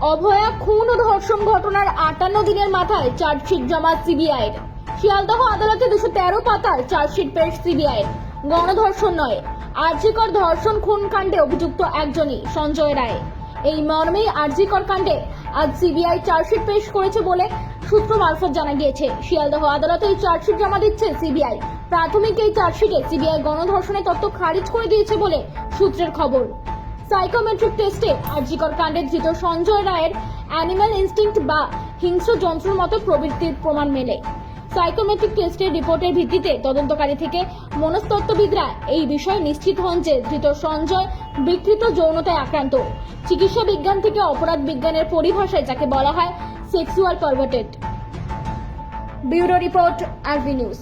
অভয়া খুন ও ধর্ষণ ঘটনার 58 দিনের মাথায় চার্জশিট জমা সিবিআইয়ের। শিয়ালদহ আদালতে 213 পাতার চার্জশিট পেশ সিবিআইয়ের। গণধর্ষণ নয়, আরজিকর ধর্ষণ খুন কাণ্ডে অভিযুক্ত একজনই, সঞ্জয় রায়। এই মর্মেই আরজিকর কাণ্ডে আজ সিবিআই চার্জশিট পেশ করেছে বলে সূত্র মারফত জানা গিয়েছে। শিয়ালদহ আদালতে এই চার্জশিট জমা দিচ্ছে সিবিআই। প্রাথমিক এই চার্জশিটে সিবিআই গণধর্ষণের তথ্য খারিজ করে দিয়েছে বলে সূত্রের খবর। সাইকোমেট্রিক টেস্টে আরজিকর কাণ্ডে ধৃত সঞ্জয় রায়ের অ্যানিম্যাল ইনস্টিংক্ট বা হিংস্র যন্ত্রের মতো প্রবৃত্তির প্রমাণ মেলে। সাইকোমেট্রিক টেস্টের রিপোর্টের ভিত্তিতে তদন্তকারী থেকে মনস্তত্ত্ববিদরা এই বিষয়ে নিশ্চিত হন যে ধৃত সঞ্জয় বিকৃত যৌনতায় আক্রান্ত। চিকিৎসা বিজ্ঞান থেকে অপরাধ বিজ্ঞানের পরিভাষায় যাকে বলা হয় সেক্সুয়াল পারভার্টেড। ব্যুরো রিপোর্ট, আরবি নিউজ।